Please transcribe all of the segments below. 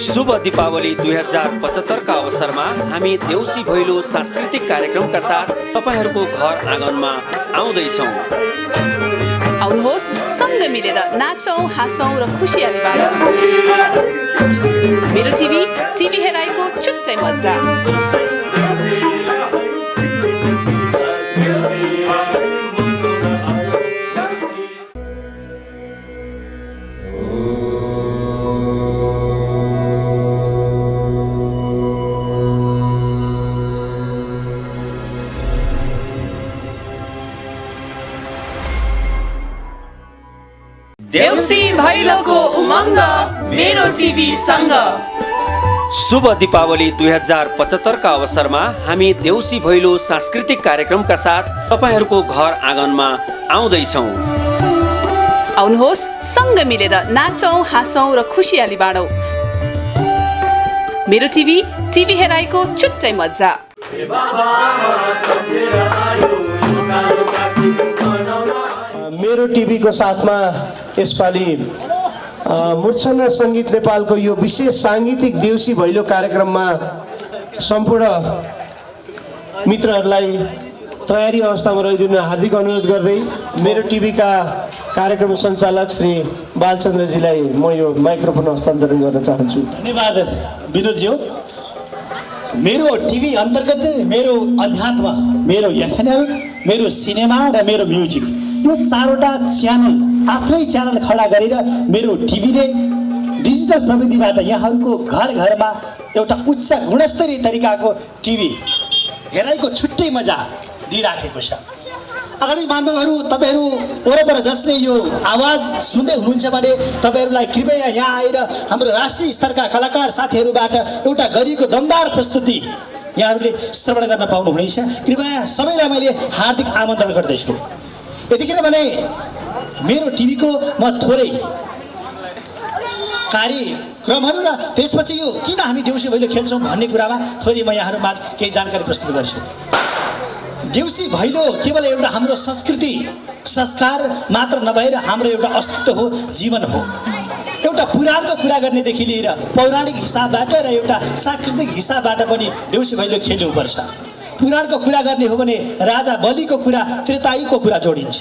शुभ दीपावली 2075 का अवसरमा हामी देउसी भैलो सांस्कृतिक कार्यक्रमका साथ तपाईहरूको घर आँगनमा आउँदैछौँ। आउनुहोस् सँग मिलेर नाचौँ, हाँसौँ र खुसियाली बाँडौँ। मेरो टिभी हेराइको छुट्टै मजा। देउसी भैलोको उमङ्ग मेरो टिभी सँग। शुभ दीपावली 2075 का अवसरमा हामी देउसी भैलो सांस्कृतिक कार्यक्रमका साथ तपाईहरूको घर आँगनमा आउँदैछौँ। आउनुहोस् सँग मिलेर नाचौँ, हाँसौँ र खुसियाली बाँडौँ। मेरो टिभी हेराइको छुट्टै मजा। मेरो टिभीको साथमा यसपालि मूर्छना सङ्गीत नेपालको यो विशेष साङ्गीतिक देउसी भैलो कार्यक्रममा सम्पूर्ण मित्रहरूलाई तयारी अवस्थामा रहिदिन हार्दिक अनुरोध गर्दै मेरो टिभीका कार्यक्रम सञ्चालक श्री बालचन्द्रजीलाई म यो माइक्रोफोन हस्तान्तरण गर्न चाहन्छु। धन्यवाद विनोदज्यू। मेरो टिभी अन्तर्गत मेरो अध्यात्म, मेरो एफएनएल, मेरो सिनेमा र मेरो म्युजिक, यो चारवटा च्यानल, आफ्नै च्यानल खडा गरेर मेरो टिभीले डिजिटल प्रविधिबाट यहाँहरूको घर घरमा एउटा उच्च गुणस्तरीय तरिकाको टिभी हेराइको छुट्टै मजा दिइराखेको छ। अगाडि मानवहरू, तपाईँहरू वरपर जसले यो आवाज सुन्दै हुनुहुन्छ भने तपाईँहरूलाई कृपया यहाँ आएर हाम्रो राष्ट्रिय स्तरका कलाकार साथीहरूबाट एउटा गरिएको दमदार प्रस्तुति यहाँहरूले श्रवण गर्न पाउनुहुनेछ। कृपया सबैलाई मैले हार्दिक आमन्त्रण गर्दैछु। यतिखेर भने मेरो टिभीको म थोरै कार्यक्रमहरू र त्यसपछि यो किन हामी देउसी भैलो खेल्छौँ भन्ने कुरामा थोरै म यहाँहरूमाझ केही जानकारी प्रस्तुत गर्छु। देउसी भैलो केवल एउटा हाम्रो संस्कृति संस्कार मात्र नभएर हाम्रो एउटा अस्तित्व हो, जीवन हो। एउटा पुराणको कुरा गर्नेदेखि लिएर पौराणिक हिसाबबाट र एउटा सांस्कृतिक हिसाबबाट पनि देउसी भैलो खेल्नुपर्छ। पुराणको कुरा गर्ने हो भने राजा बलिको कुरा, त्रेतायुगको कुरा जोडिन्छ।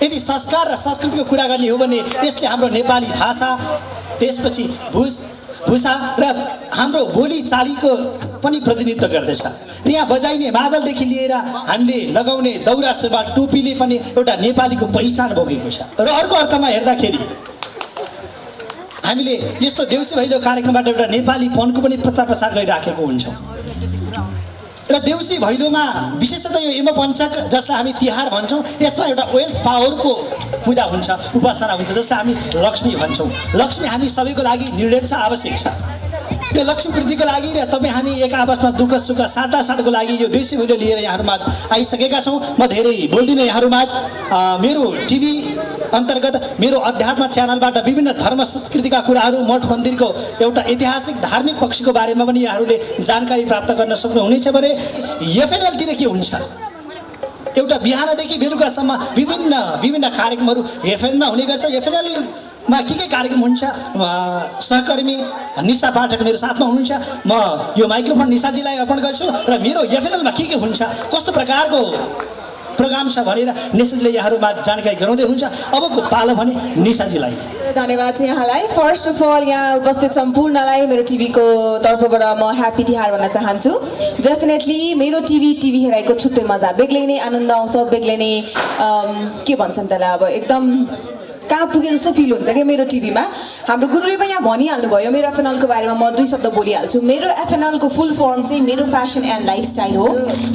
यदि संस्कार र संस्कृतिको कुरा गर्ने हो भने यसले हाम्रो नेपाली भाषा, त्यसपछि भूषा र हाम्रो बोली चालीको पनि प्रतिनिधित्व गर्दछ। र यहाँ बजाइने मादलदेखि लिएर हामीले लगाउने दौरा सुरुवाल टोपीले पनि एउटा नेपालीको पहिचान बोकेको छ। र अर्को अर्थमा हेर्दाखेरि हामीले यस्तो देउसी भैलो कार्यक्रमबाट एउटा नेपालीपनको पनि प्रचार प्रसार गरिराखेको हुन्छौँ। र देउसी भैलोमा विशेषतः यो यमपञ्चक जसलाई हामी तिहार भन्छौँ, यसमा एउटा वेल्थ पावरको पूजा हुन्छ, उपासना हुन्छ, जसलाई हामी लक्ष्मी भन्छौँ। लक्ष्मी हामी सबैको लागि निर्णय छ, आवश्यक छ। यो लक्ष्मी वृद्धिको लागि र तपाईँ हामी एक आपसमा दुःख सुख साटासाटको लागि यो देउसी भैलो लिएर यहाँहरूमाझ आइसकेका छौँ। म धेरै बोल्दिनँ यहाँहरूमाझ। मेरो टिभी अन्तर्गत मेरो अध्यात्म च्यानलबाट विभिन्न धर्म संस्कृतिका कुराहरू, मठ मन्दिरको एउटा ऐतिहासिक धार्मिक पक्षको बारेमा पनि यहाँहरूले जानकारी प्राप्त गर्न सक्नुहुनेछ। भने एफएनएलतिर के हुन्छ, एउटा बिहानदेखि बेलुकासम्म विभिन्न कार्यक्रमहरू एफएनएलमा हुने गर्छ। एफएनएलमा के कार्यक्रम हुन्छ, सहकर्मी निशा पाठक मेरो साथमा हुनुहुन्छ। म यो माइक्रोफोन निशाजीलाई अर्पण गर्छु र मेरो एफएनएलमा के हुन्छ, कस्तो प्रकारको प्रोग्राम छ भनेर निशाजीले यहाँहरूमा जानकारी गराउँदै हुन्छ। अबको पालो भने निशाजीलाई धन्यवाद छ यहाँलाई। फर्स्ट अफ अल यहाँ उपस्थित सम्पूर्णलाई मेरो टिभीको तर्फबाट म ह्याप्पी तिहार भन्न चाहन्छु। डेफिनेटली मेरो टिभी हेराइको छुट्टै मजा, बेग्लै नै आनन्द आउँछ, बेग्लै नै के भन्छन् त्यसलाई, अब एकदम कहाँ पुगे जस्तो फिल हुन्छ क्या मेरो टिभीमा। हाम्रो गुरुले पनि यहाँ भनिहाल्नु भयो मेरो एफएनएलको बारेमा, म 2 शब्द बोलिहाल्छु। मेरो एफएनएलको फुल फर्म चाहिँ मेरो फ्यासन एन्ड लाइफस्टाइल हो।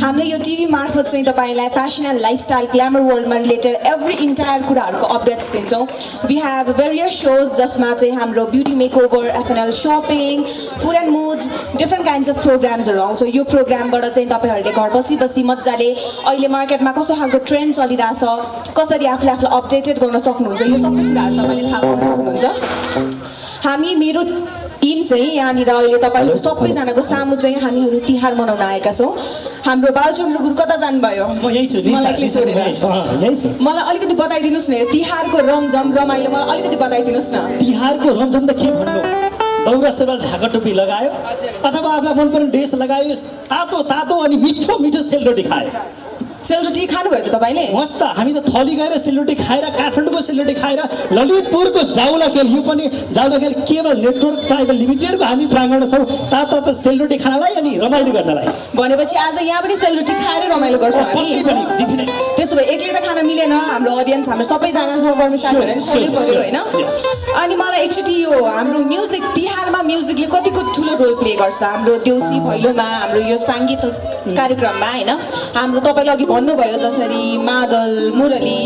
हामीले यो टिभी मार्फत चाहिँ तपाईँलाई फ्यासन एन्ड लाइफस्टाइल ग्ल्यामर वर्ल्डमा रिलेटेड एभ्री इन्टायर कुराहरूको अपडेट्स दिन्छौँ। वी हेभ भेरियस सोज जसमा चाहिँ हाम्रो beauty makeover, FNL shopping, food and moods, different kinds of प्रोग्राम्सहरू आउँछ। यो प्रोग्रामबाट चाहिँ तपाईँहरूले घर बसी बसी मजाले अहिले मार्केटमा कस्तो खालको ट्रेन्ड चलिरहेछ, कसरी आफूले आफूलाई अपडेटेड गर्न सक्नुहुन्छ, यो सबै कुराहरू तपाईँले थाहा पाउन सक्नुहुन्छ। हामी मेरो टिम चाहिँ यहाँनिर अहिले तपाईँहरू सबैजनाको सामु चाहिँ हामीहरू तिहार मनाउन आएका छौँ। हाम्रो बालचन्द्र गुरु कता जानुभयो? म यही छु। मलाई अलिकति बताइदिनुहोस् न, यो तिहारको रमझम रमाइलो मलाई अलिकति बताइदिनुहोस् न। तिहारको रमझम त के भन्नु, दौरा सुरुवाल ढाका टोपी लगायो अथवा आफूलाई मनपर्ने ड्रेस लगायो, तातो तातो अनि मिठो मिठो सेलरोटी खायो। सेलरोटी खानुभयो त तपाईँले? मस्त। हामी त थली गएर सेलरोटी खाएर, काठमाडौँको सेलरोटी खाएर, ललितपुरको जाउला खेल, यो पनि जाउला खेल केवल नेटवर्क प्राइभेट लिमिटेडको हामी प्राङ्गण छौँ तातो तातो सेलरोटी खानलाई अनि रमाइलो गर्नलाई। भनेपछि आज यहाँ पनि सेलरोटी खाएर रमाइलो गर्छौँ हामी। त्यसो भए एक्लै त खान मिलेन, हाम्रो अडियन्स हाम्रो सबैजना सहकर्मी साथीहरू पनि सबै पऱ्यो होइन। अनि मलाई एकचोटि यो हाम्रो म्युजिक, तिहारमा म्युजिकले कतिको ठुलो रोल प्ले गर्छ हाम्रो देउसी भैलोमा, हाम्रो यो साङ्गीत कार्यक्रममा होइन। हाम्रो तपाईँले अघि भन्नुभयो जसरी मादल, मुरली,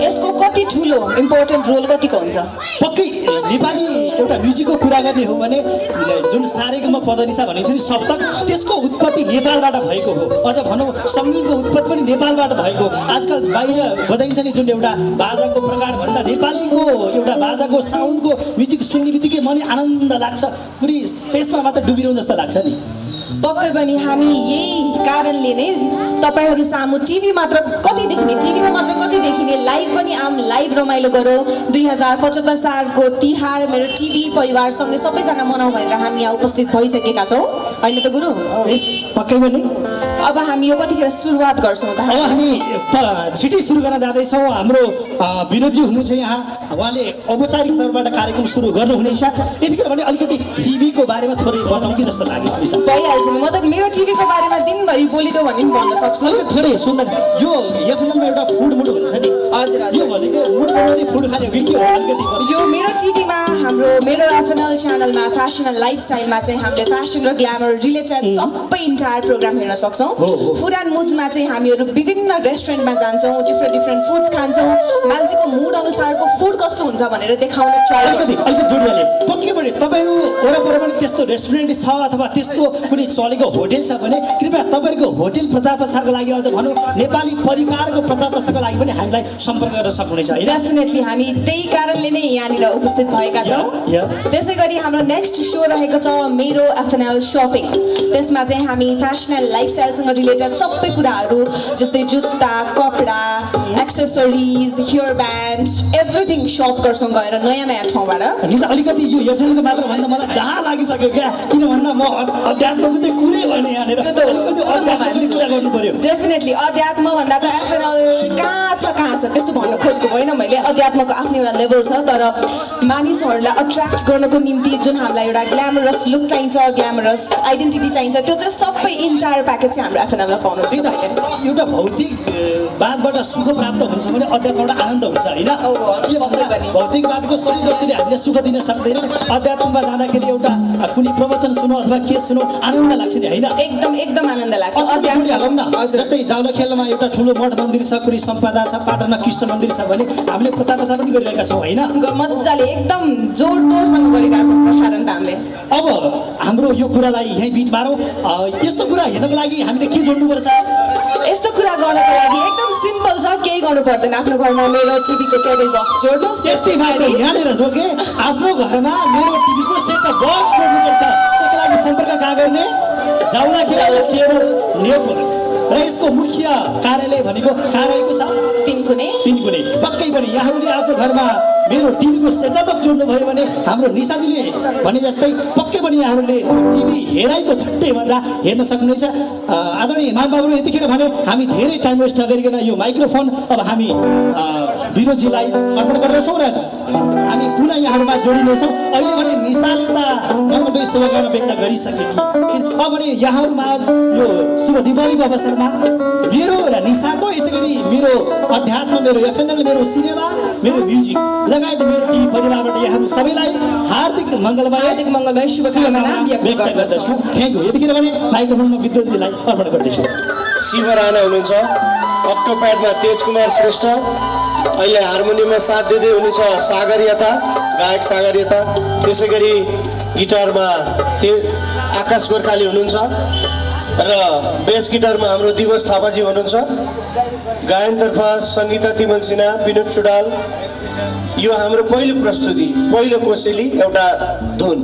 यसको कति ठुलो इम्पोर्टेन्ट रोल कतिको हुन्छ? पक्कै नेपाली एउटा म्युजिकको कुरा गर्ने हो भने जुन सारेगामा पदनिसा भनिन्छ नि शब्द, त्यसको उत्पत्ति नेपालबाट भएको हो। अझ भनौँ सङ्गीतको उत्पत्ति पनि नेपालबाट भएको। आजकल बाहिर बजाइन्छ नि जुन एउटा बाजाको प्रकार भन्दा नेपालीको एउटा बाजाको साउन्डको म्युजिक सुन्ने बित्तिकै मलाई आनन्द लाग्छ, पुरै त्यसमा मात्र डुबिरहँ जस्तो लाग्छ नि। पक्कै पनि हामी यही कारणले नै तपाईँहरू सामु टिभी मात्र कति देखिने, टिभीमा मात्र कति देखिने, लाइभ पनि लाइभ रमाइलो गरौँ। 2075 सालको तिहार मेरो टिभी परिवारसँगै सबैजना मनाउँ भनेर हामी यहाँ उपस्थित भइसकेका छौँ होइन त गुरु? पक्कै पनि। अब हामी यो कतिखेर सुरुवात गर्छौँ त? अब हामी छिटै सुरु गर्न जाँदैछौँ। हाम्रो विनोदजी हुनुहुन्छ यहाँ, उहाँले औपचारिक तौरबाट कार्यक्रम सुरु गर्नुहुनेछ। यतिखेर भने अलिकति टिभीको बारेमा थोरै बताउँ कि जस्तो लाग्यो। भइहाल्छ नि, म त मेरो टिभीको बारेमा दिनभरि बोलिदो भन्ने पनि भन्न सक्छु। थोरै सुन्दा यो एफएनएलमा एउटा फुड मुड हुन्छ नि, हजुर यो भनेको मुड बनाउँदै फुड खाने हो कि के हो? अलिकति यो मेरो टिभीमा मेरो एफएनएल च्यानलमा फ्यासन एन्ड लाइफस्टाइलमा चाहिँ हामीले फ्यासन र ग्ल्यामर रिलेटेड सबै इन्टायर प्रोग्राम हेर्न सक्छौँ। फुड एन्ड मुड्समा चाहिँ हामीहरू विभिन्न रेस्टुरेन्टमा जान्छौँ, डिफ्रेन्ट फुड्स खान्छौँ, मान्छेको मुड अनुसारको फुड कस्तो हुन्छ भनेर देखाउने ट्राई गर्छौँ। अलिकति जोडिहालेँ। पक्कै पनि तपाईँहरू वरपर पनि त्यस्तो रेस्टुरेन्ट छ अथवा त्यस्तो कुनै चलेको होटेल छ भने कृपया तपाईँहरूको होटेल प्रचार प्रसारको लागि, अझ भनौँ नेपाली परिवारको प्रचार प्रसारको लागि पनि हामीलाई सम्पर्क गर्न सक्नुहुनेछ। डेफिनेटली हामी त्यही कारणले नै यहाँनिर उपस्थित भएका छौँ। त्यसै गरी हाम्रो नेक्स्ट सो रहेको छ मेरो एफएनएल सपिङ। त्यसमा चाहिँ हामी फ्यासन एन्ड लाइफस्टाइलसँग रिलेटेड सबै कुराहरू जस्तै जुत्ता, कपडा, एक्सेसरिज, हेयर ब्यान्ड, एभ्रिथिङ सप गर्छौँ गएर नयाँ नयाँ ठाउँबाट। अलिकति यो एफएनएलको मात्र भन्दा मलाई डाहा लागिसक्यो क्या, किन भन्दा म अध्यात्मको चाहिँ कुरै भएन यहाँनिर, अलिकति अध्यात्मको कुरा गर्नु पर्यो। डेफिनेटली अध्यात्म भन्दा त एफएनएल कहाँ छ त्यस्तो भन्न खोजेको होइन मैले। अध्यात्मको आफ्नो एउटा लेभल छ, तर मानिसहरूलाई अट्र्याक्ट गर्नको निम्ति जुन हामीलाई एउटा ग्ल्यामरस लुक चाहिन्छ, ग्ल्यामरस आइडेन्टिटी चाहिन्छ, त्यो चाहिँ सबै इन्टायर प्याकेज चाहिँ हाम्रो एफएनएलमा पाउनु छ। एउटा भौतिकवादबाट सुख प्राप्त हुन्छ भने अध्यात्मबाट आनन्द हुन्छ होइन? के भन्दा भौतिकवादको सबै वस्तुले हामीले सुख दिन सक्दैन, अध्यात्ममा जाँदाखेरि एउटा कुनै प्रवचन सुनौ अथवा के सुनौ आनन्द लाग्छ नि होइन? एकदम आनन्द लाग्छ। हालौँ न, जस्तै जाउला खेलमा एउटा ठुलो मठ मन्दिर छ, कुनै सम्पदा छ, पाटनमा कृष्ण मन्दिर छ भने हामीले प्रचार प्रसार पनि गरिरहेका छौँ होइन? मजाले एकदम जोडतोडसँग गरिरहेका छौँ प्रसारण त हामीले। अब हाम्रो यो कुरालाई यहीँ बिट मारौँ। यस्तो कुरा हेर्नको लागि हामीले के जोड्नुपर्छ? यस्तो कुरा गर्नको लागि एकदम सिम्पल छ, केही गर्नु पर्दैन। आफ्नो घरमा मेरो टिभीको केबल बक्स जोड्नुहोस्। यति मात्र यहाँनिर रोके आफ्नो घरमा मेरो टिभीको सेट बक्स जोड्नुपर्छ। त्यसको लागि सम्पर्क कहाँ गर्ने? जाउला खेल केबल नेटवर्क र यसको मुख्य कार्यालय भनेको कहाँ रहेको छ? तिनकुने। पक्कै पनि यहाँहरूले आफ्नो घरमा मेरो टिभीको सेटअप बक्स जोड्नुभयो भने हाम्रो निशाजीले भने जस्तै पक्कै पनि यहाँहरूले टिभी हेराइको छट्टै मजा हेर्न सक्नुहुनेछ। आदरणीय महानुभावहरू, यतिखेर भने हामी धेरै टाइम वेस्ट नगरिकन यो माइक्रोफोन अब हामी विनोदजीलाई अर्पण गर्दछौँ र हामी पुनः यहाँहरूमा जोडिनेछौँ। अहिले भने निशाले त मङ्गलमय शुभकामना व्यक्त गरिसकेकी, अब भने यहाँहरूमा यो शुभ दिवालीको अवसरमा मेरो र निशाको यसै गरी मेरो अध्यात्म, मेरो एफएनएल, मेरो सिनेमा, मेरो म्युजिक लगायत मेरो टिभी परिवारबाट यहाँहरू सबैलाई हार्दिक मङ्गलमय शुभकामना व्यक्त गर्दछु। Thank you. यतिखेर भने माइक्रोफोनमा विद्युतजीलाई अर्पण गर्दैछु। शिव राणा हुनुहुन्छ, अक्टोप्याडमा तेजकुमार श्रेष्ठ, अहिले हार्मोनियममा साथ दिँदै हुनुहुन्छ सागर यता, गायक सागर यता। त्यसै गरी गिटारमा आकाश गोर्खाली हुनुहुन्छ र बेस गिटारमा हाम्रो दिवस थापाजी हुनुहुन्छ। गायनतर्फ सङ्गीता तिमल सिन्हा, विनोद चुडाल। यो हाम्रो पहिलो प्रस्तुति, पहिलो कोसेली एउटा धुन।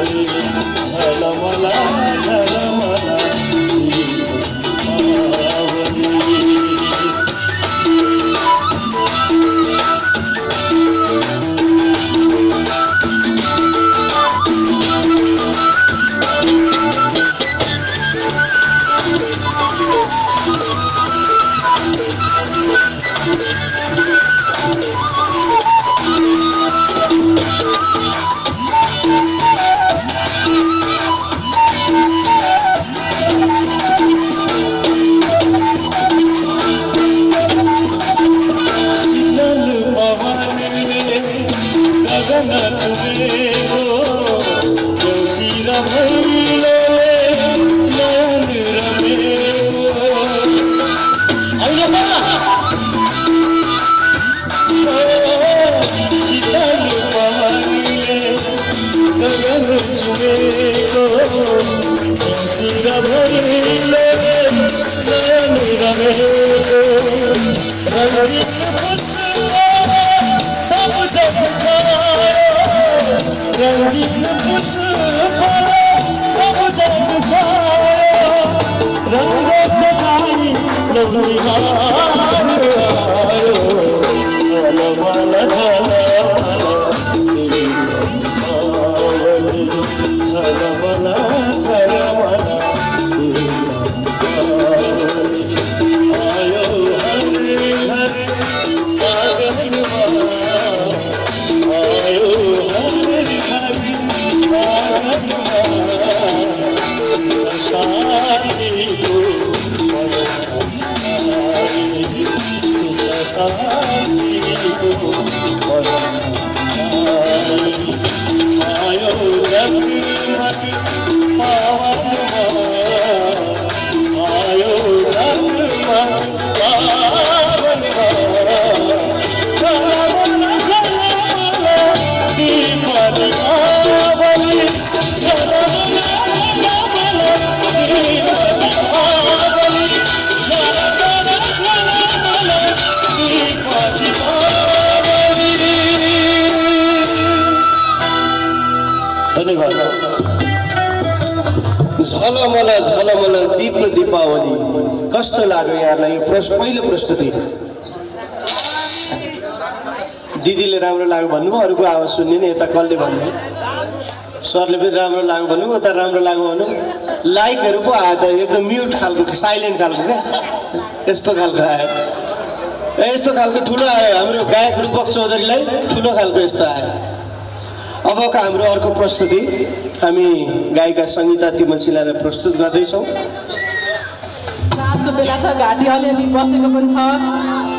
झलमला झलमला झलमल झलमल दीप दीपावली कस्तो लाग्यो यहाँलाई यो पहिलो प्रस्तुति दिदीले राम्रो लाग्यो भन्नुभयो अरूको आवाज सुन्ने नि यता कसले भन्नुभयो सरले पनि राम्रो लाग्यो भन्नुभयो उता राम्रो लाग्यो भन्नु लाइकहरू पो आयो त एकदम म्युट खालको साइलेन्ट खालको क्या यस्तो खालको आयो यस्तो खालको ठुलो आयो हाम्रो गायक रूपक चौधरीलाई ठुलो खालको यस्तो आयो अबको हाम्रो अर्को प्रस्तुति हामी गायिका सङ्गीता तिमल सिलालाई प्रस्तुत गर्दैछौँ रातको बेला छ घाँटी अलिअलि बसेको पनि छ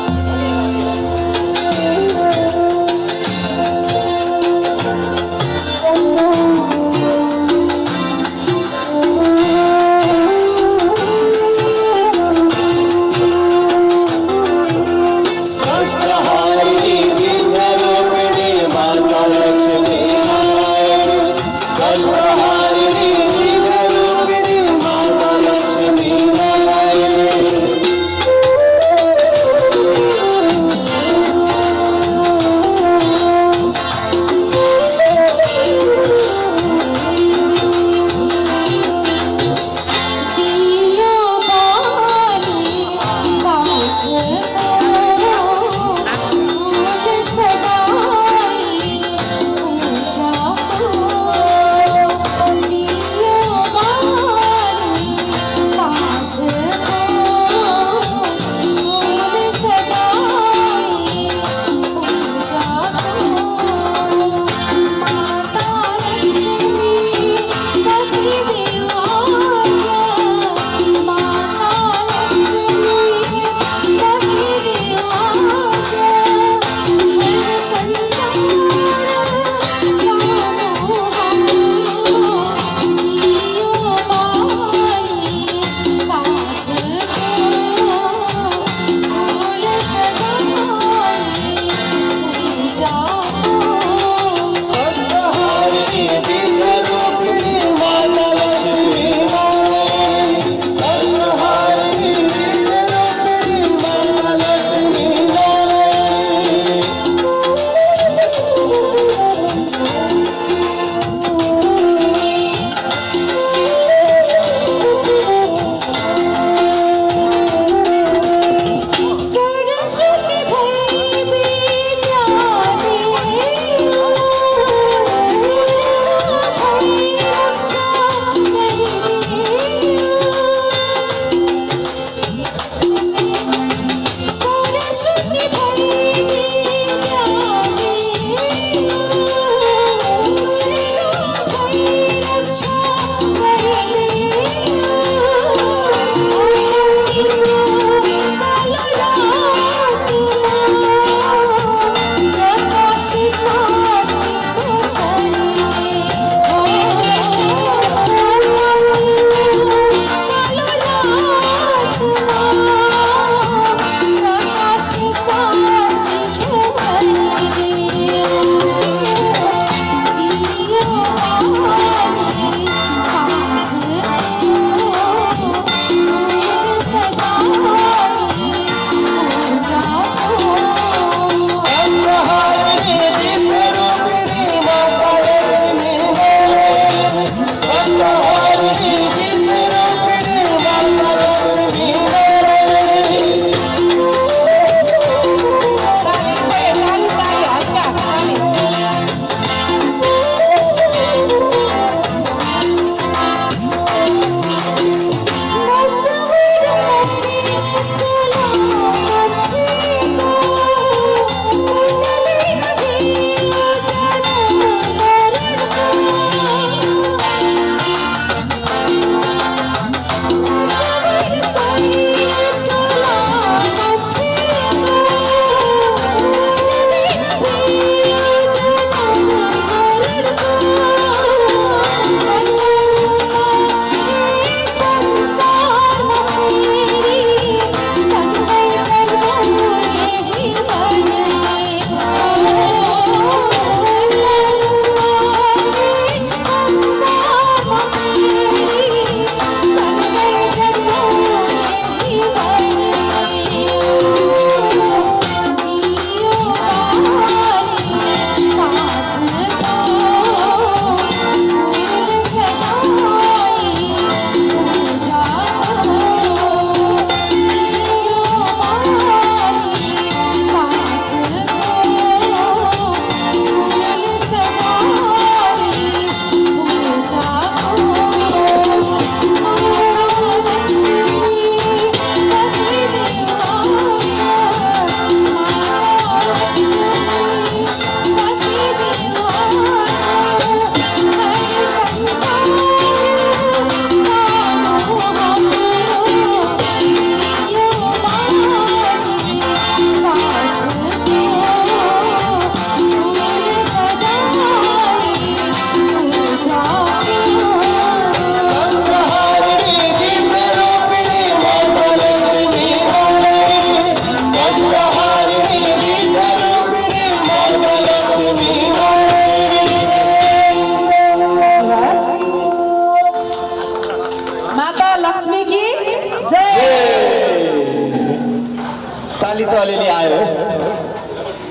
ताली त अलिअलि आयो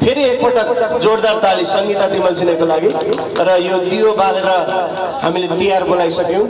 फेरि एकपटक जोरदार ताली सङ्गीता तिमल सिन्हाको लागि र यो दियो बालेर हामीले तिहार बोलाइसक्यौँ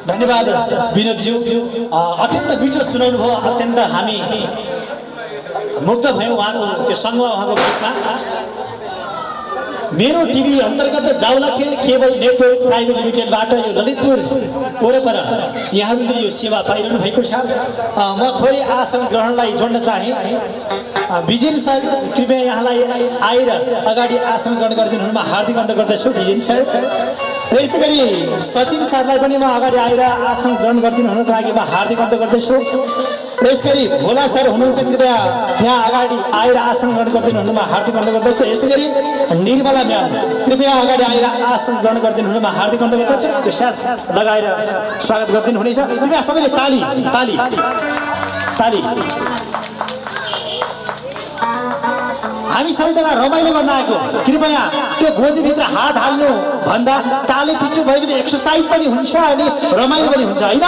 धन्यवाद विनोदज्यू अत्यन्त मिठो सुनाउनु भयो अत्यन्त हामी मुग्ध भयौँ उहाँको त्यो सङ्गमा उहाँको गीतमा मेरो टिभी अन्तर्गत जाउलाखेल केबल नेटवर्क प्राइभेट लिमिटेडबाट यो ललितपुर वरपर यहाँहरूले यो सेवा पाइरहनु भएको छ। म थोरै आसन ग्रहणलाई जोड्न चाहे। विजेन सर कृपया यहाँलाई आएर अगाडि आसन ग्रहण गरिदिनु हुनुमा हार्दिक अन्त गर्दछु विजेन सर। र यसै गरी सचिन सरलाई पनि म अगाडि आएर आसन ग्रहण गरिदिनु हुनुको लागि म हार्दिक अन्त गर्दछु। र यसै गरी भोला सर हुनुहुन्छ, कृपया यहाँ अगाडि आएर आसन ग्रहण गरिदिनु हुनुमा हार्दिक अन्त गर्दछु। यसै गरी निर्मला म्याम कृपया अगाडि आएर आसन ग्रहण गरिदिनु हुनुमा हार्दिक अन्त गर्दछु। विश्वास लगाएर स्वागत गरिदिनु हुनेछ। कृपया सबैले ताली ताली ताली। हामी सबैजना रमाइलो गर्न आएको, कृपया त्यो गोजीभित्र हात हाल्नु भन्दा ताली पिट्नु भयो भने एक्सर्साइज पनि हुन्छ अनि रमाइलो पनि हुन्छ, होइन?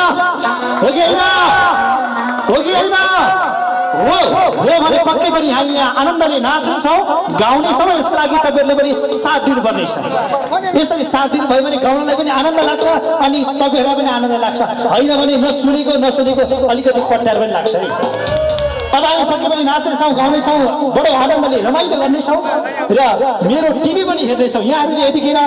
हो कि होइन? हो कि होइन? हो भने पक्कै पनि हामी यहाँ आनन्दले नाच्नेछौँ, गाउनेछौँ। यसको लागि तपाईँहरूले पनि साथ दिनुपर्नेछ। यसरी साथ दिनुभयो भने गाउनलाई पनि आनन्द लाग्छ अनि तपाईँहरूलाई पनि आनन्द लाग्छ, होइन भने नसुनेको अलिकति पट्यार पनि लाग्छ है। अब हामी पक्कै पनि नाच्नेछौँ, गाउनेछौँ, बडो आनन्दले रमाइलो गर्नेछौँ र मेरो टिभी पनि हेर्नेछौँ। यहाँहरूले यतिखेर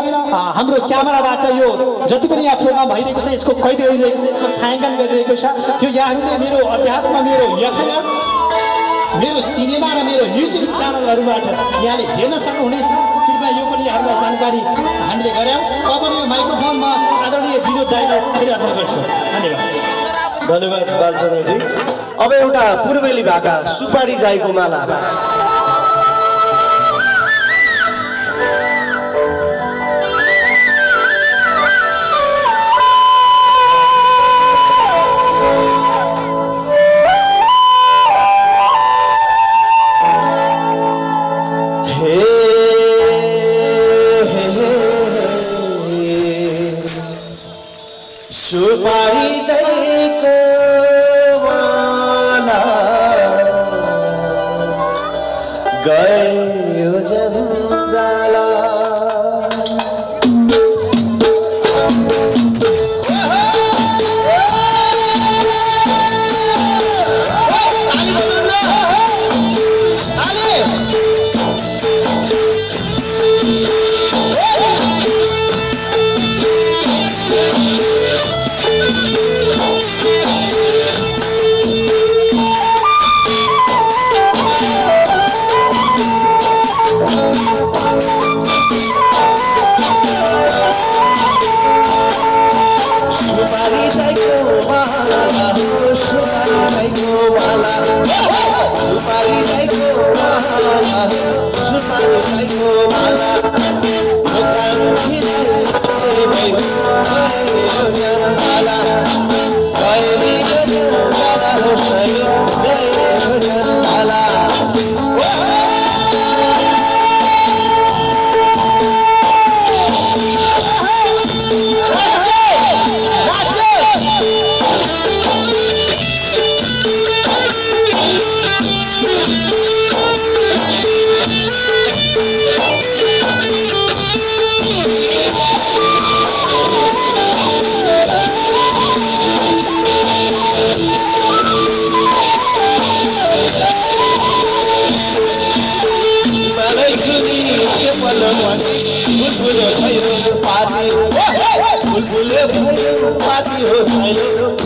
हाम्रो क्यामेराबाट यो जति पनि यहाँ प्रोग्राम भइरहेको छ यसको कैद गरिरहेको छ, यसको छायाङ्कन गरिरहेको छ। यो यहाँहरूले मेरो अध्यात्म, मेरो एफएनएल, मेरो सिनेमा र मेरो म्युजिक च्यानलहरूबाट यहाँले हेर्न सक्नुहुनेछ। कृपया यो पनि यहाँहरूलाई जानकारी हामीले गऱ्यौँ। अब पनि यो माइक्रोफोनमा आदरणीय विनोद दाइलाई फेरि अर्पण गर्छु। धन्यवाद। धन्यवाद बालचन्द्रजी। अब एउटा पूर्वेली भाका सुपारी जाइको माला। सुपारी जाइको गयो जन्जाला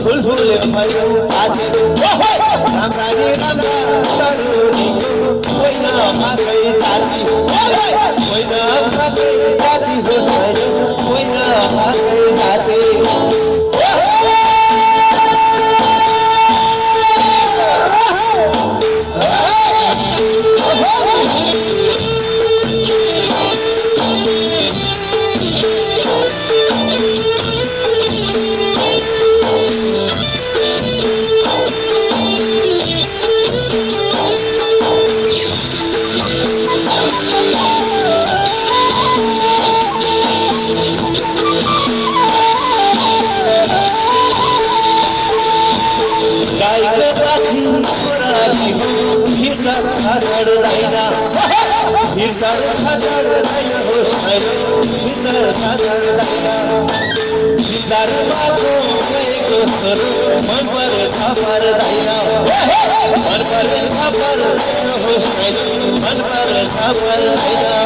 फुलफुले भयो आदि राम्रा नि राम्रा तरुनीको होइन फाकै जाति होइन फाकै जाति हो छैन होइन फाकै जाति मन पर खबर दाइना मन पर खबर हो मन पर खबर दाइना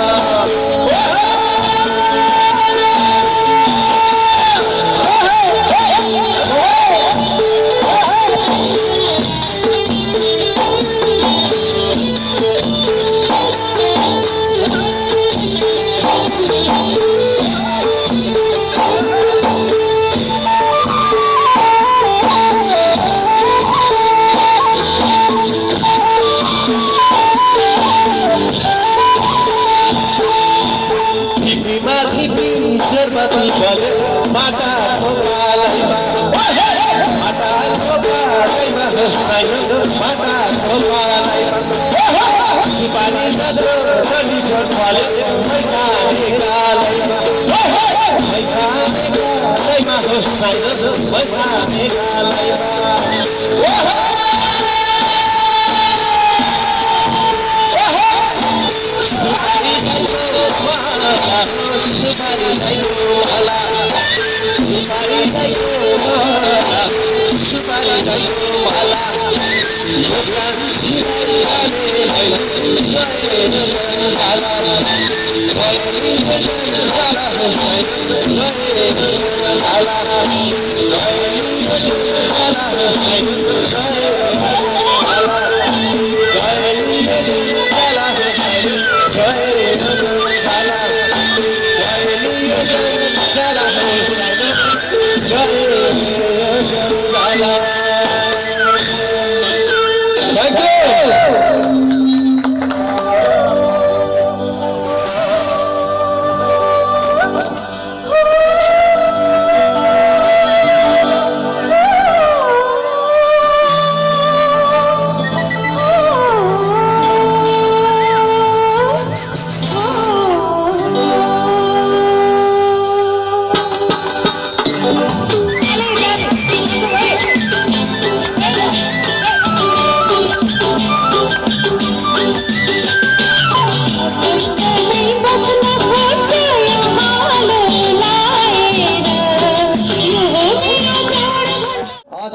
शेरबती बले माटाको पालैमा माटाको पालैमा माटाको पालैमा सुपारी जत्रो डलिठो फले मैखाने गालैमा मैखाने गालैमा मैखाने गालैमा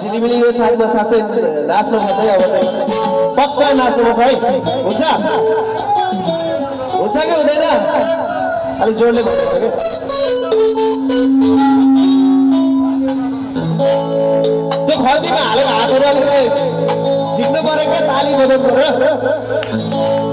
झिलिमिली यो साथमा साँच्चै नाच्नुपर्छ है अब चाहिँ पक्का नाच्नुपर्छ है हुन्छ हुन्छ कि हुँदैन अलिक जोडले भन्नुहुन्छ कि त्यो खल्तीमा हालेको हातहरू अलिक झिक्नु पऱ्यो क्या ताली बजाउनु पऱ्यो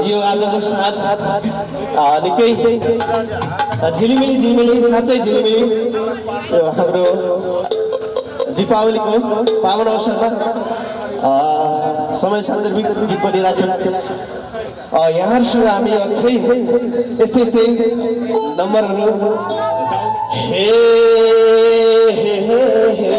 यो आजको साँझ निकै झिलिमिली साँच्चै झिलिमिली हाम्रो दीपावलीको पावन अवसरमा समय सान्दर्भिक गीत पनि राख्यौँ। यहाँहरूसँग हामी अझै यस्तै नम्बरहरू हे हे हे हे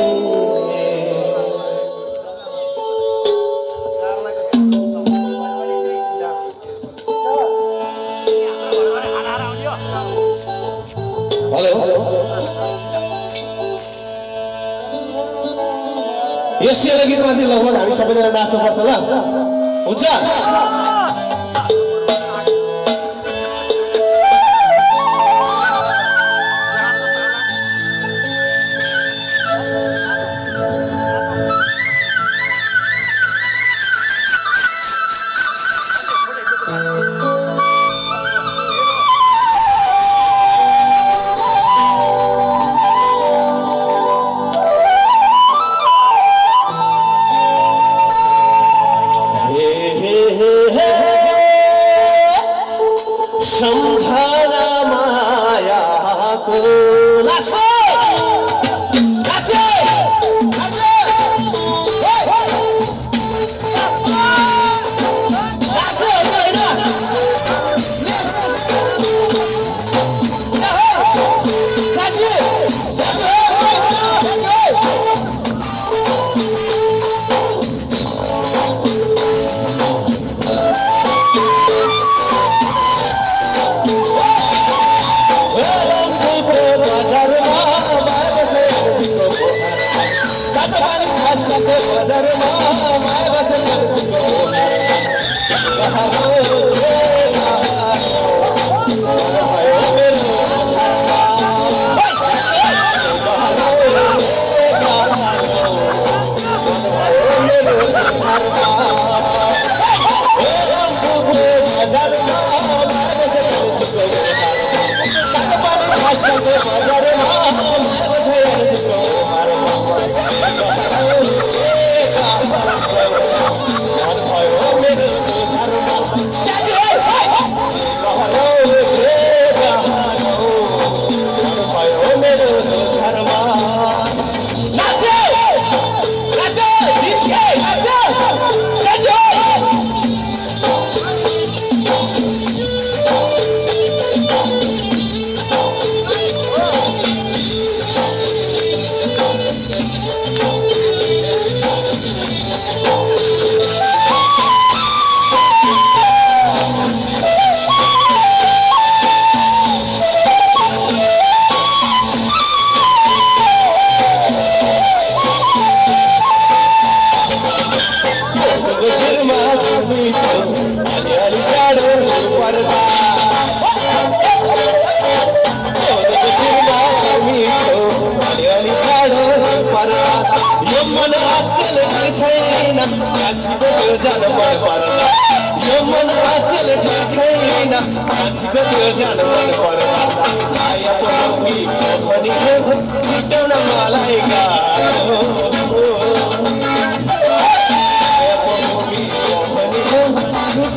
यस गीतमा चाहिँ लगभग हामी सबैजना नाच्नुपर्छ ल हुन्छ।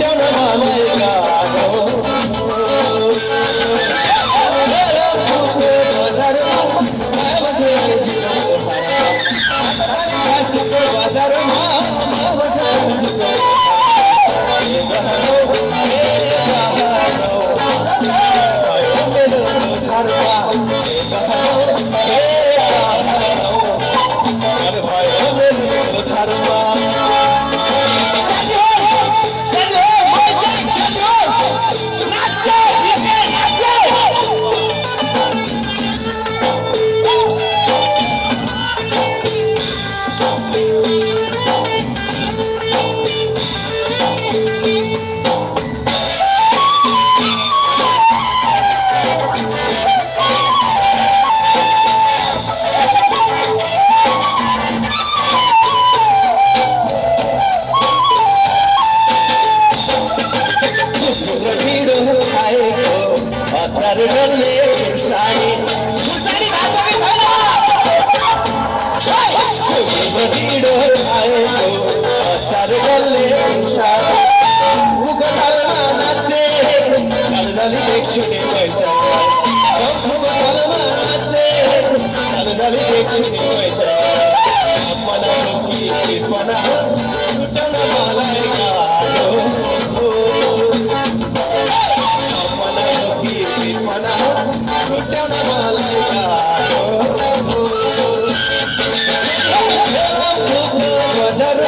Don't know ढिँडो खाएको अचार डल्ले खुर्सानी खाएको ढिँडो खाएको अचार डल्ले खुर्सानी मुख थालमा नाचे झलझली देख्छु नि पहिचान मुख थालमा नाचे झलझली देख्छु नि पहिचान मनको कृपना छुट्याउन मलाई गाह्रो कृपना छुट्याउन मलाई गाह्रो बजार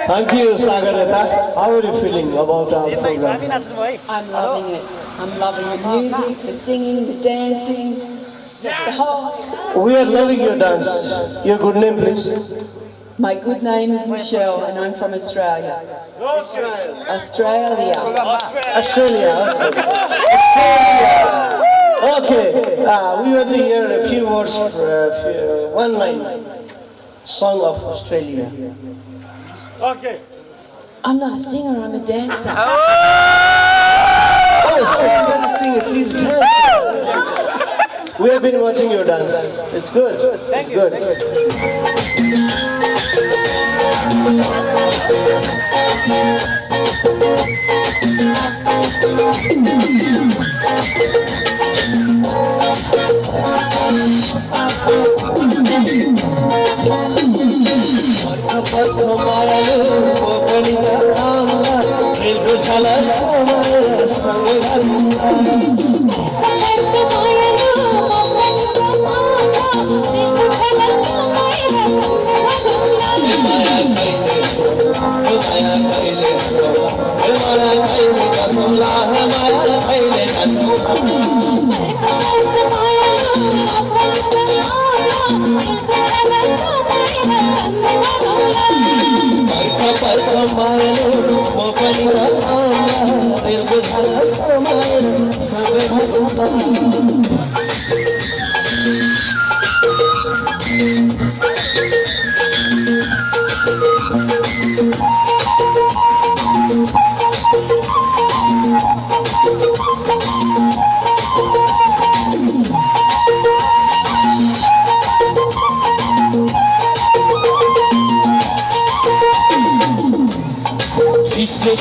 Thank you, Sagarita. How are you feeling about our program? I'm loving it. I'm loving the music, the singing, the dancing, the whole. We are loving your dance. Your good name, please. My good name is Michelle and I'm from Australia. Australia. Australia. Okay. We want to hear a few words, one line, song of Australia. I'm not a singer, I'm a dancer. Oh, she's not a singer, she's dancing. We have been watching your dance. It's good. It's good.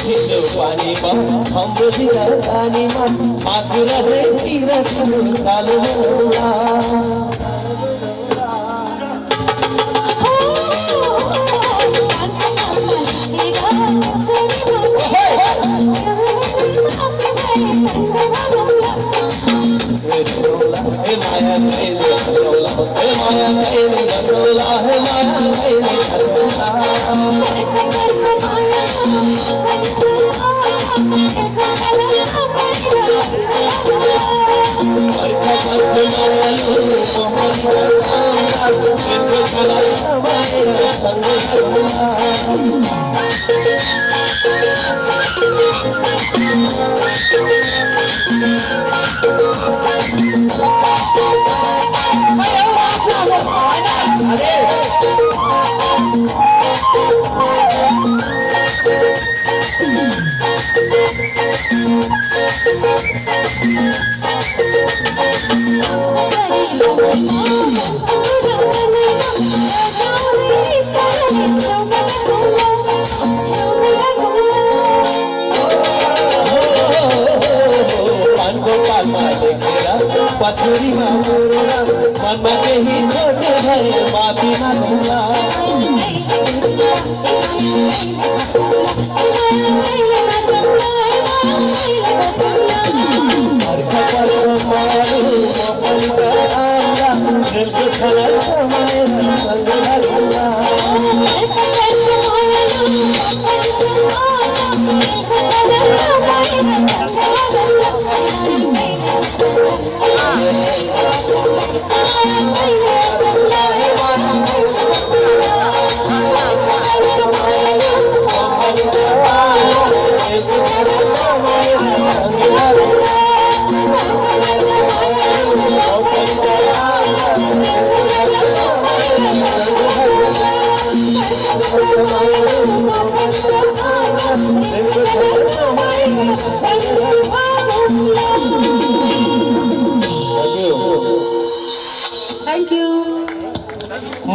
चिसो पानीमा हाम्रो जिन्दगानीमा माकुरा चाहिँ पिरातिलो चालु होला Thank you.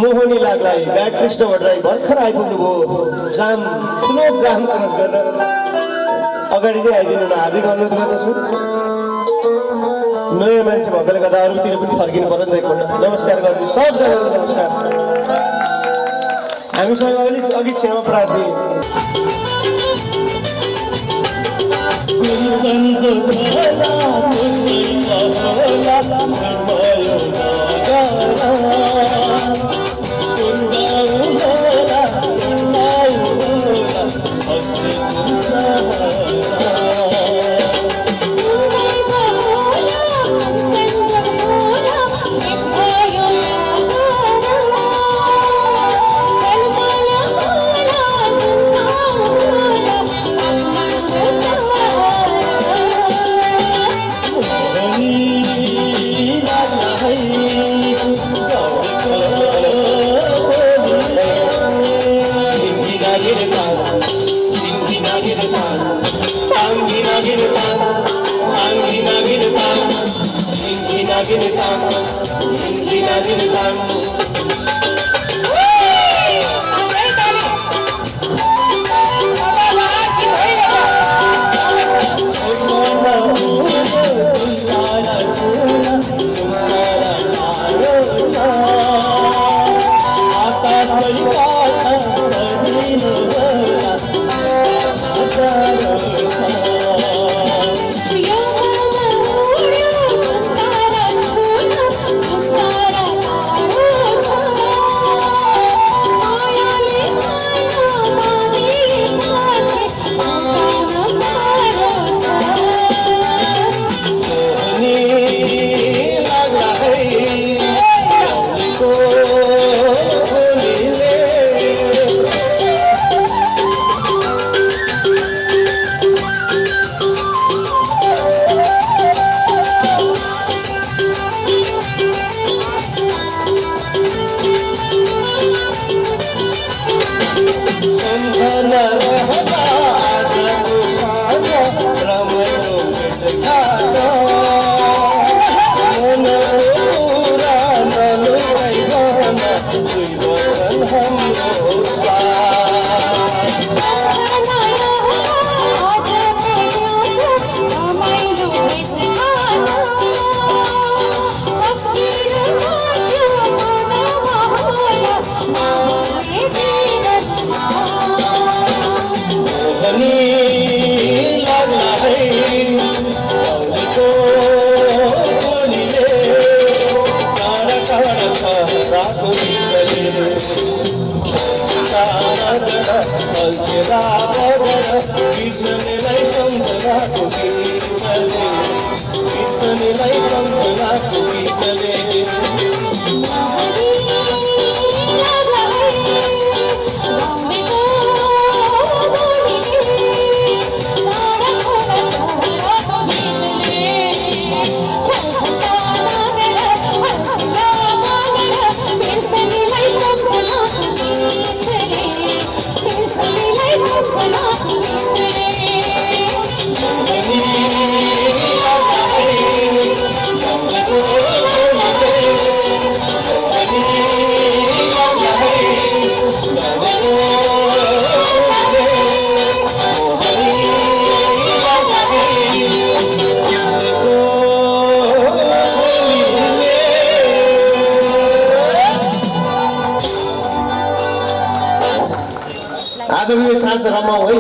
मोहनी लाग्लाई गायक कृष्ण भट्टराई भर्खर आइपुग्नुभयो जाम ठुलो जाम cross गर्न अगाडि नै आइदिनु न हार्दिक अनुरोध गर्दछु नयाँ मान्छे भएकोले गर्दा अरूतिर पनि फर्किनु पर्यो नि त एकपल्ट नमस्कार गर्छु सबजनालाई नमस्कार हामीसँग अघि क्षमा प्रार्थी आजको यो साँझ रमाउँ है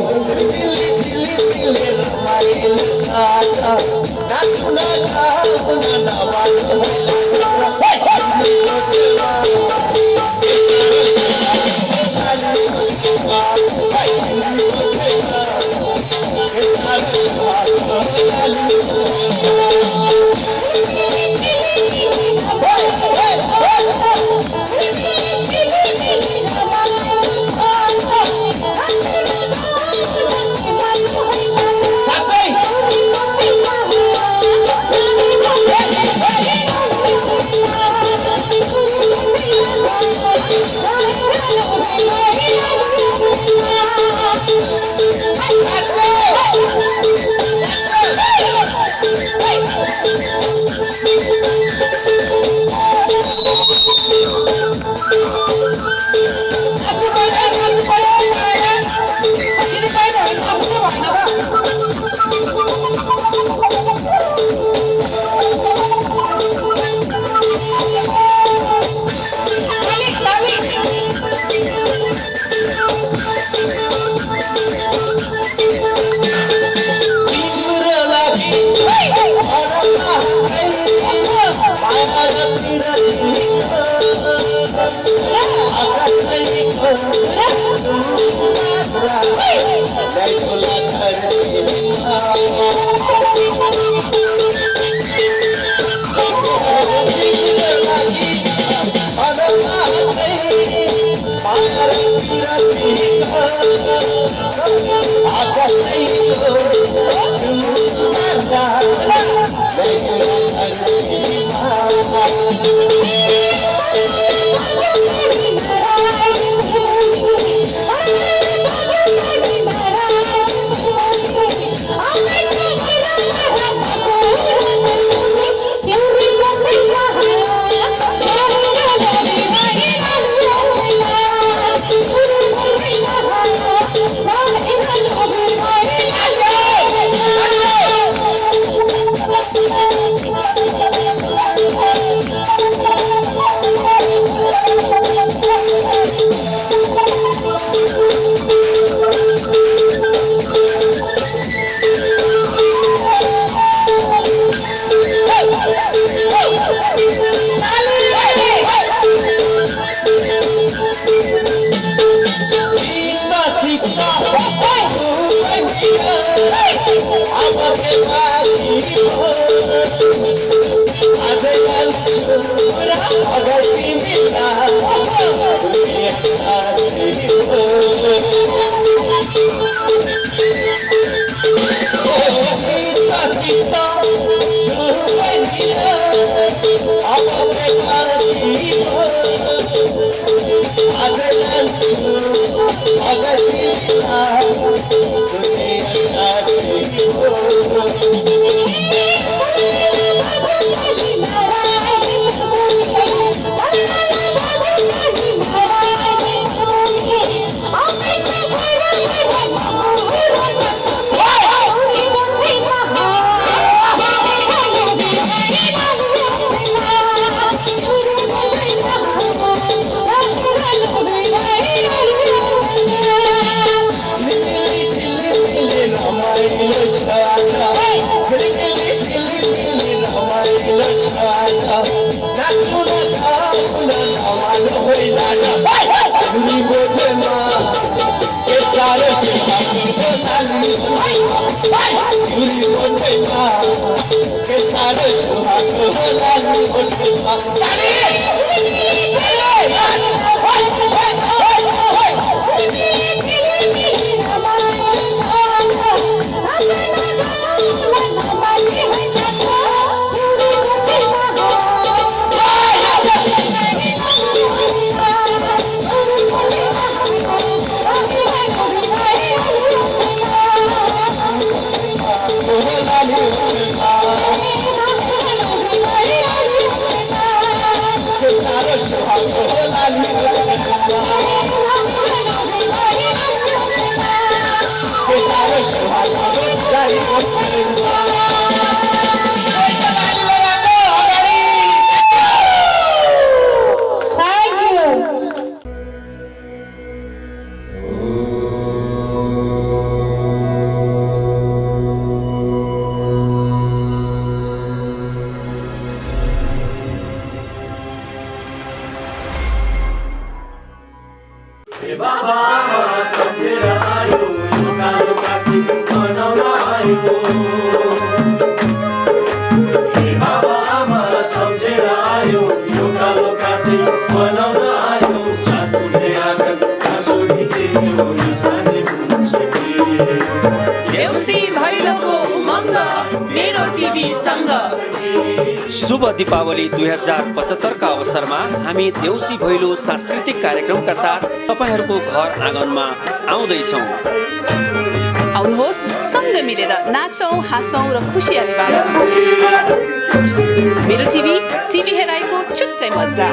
देउसी भैलोको उमङ्ग मेरो टिभी सँग। शुभ दीपावली 2075 का अवसरमा हामी देउसी भैलो सांस्कृतिक कार्यक्रमका साथ तपाईहरूको घर आँगनमा आउँदैछौँ। आउनुहोस् सँग मिलेर नाचौँ हाँसौँ र खुसियाली बाँडौँ। मेरो टिभी हेराइको छुट्टै मजा।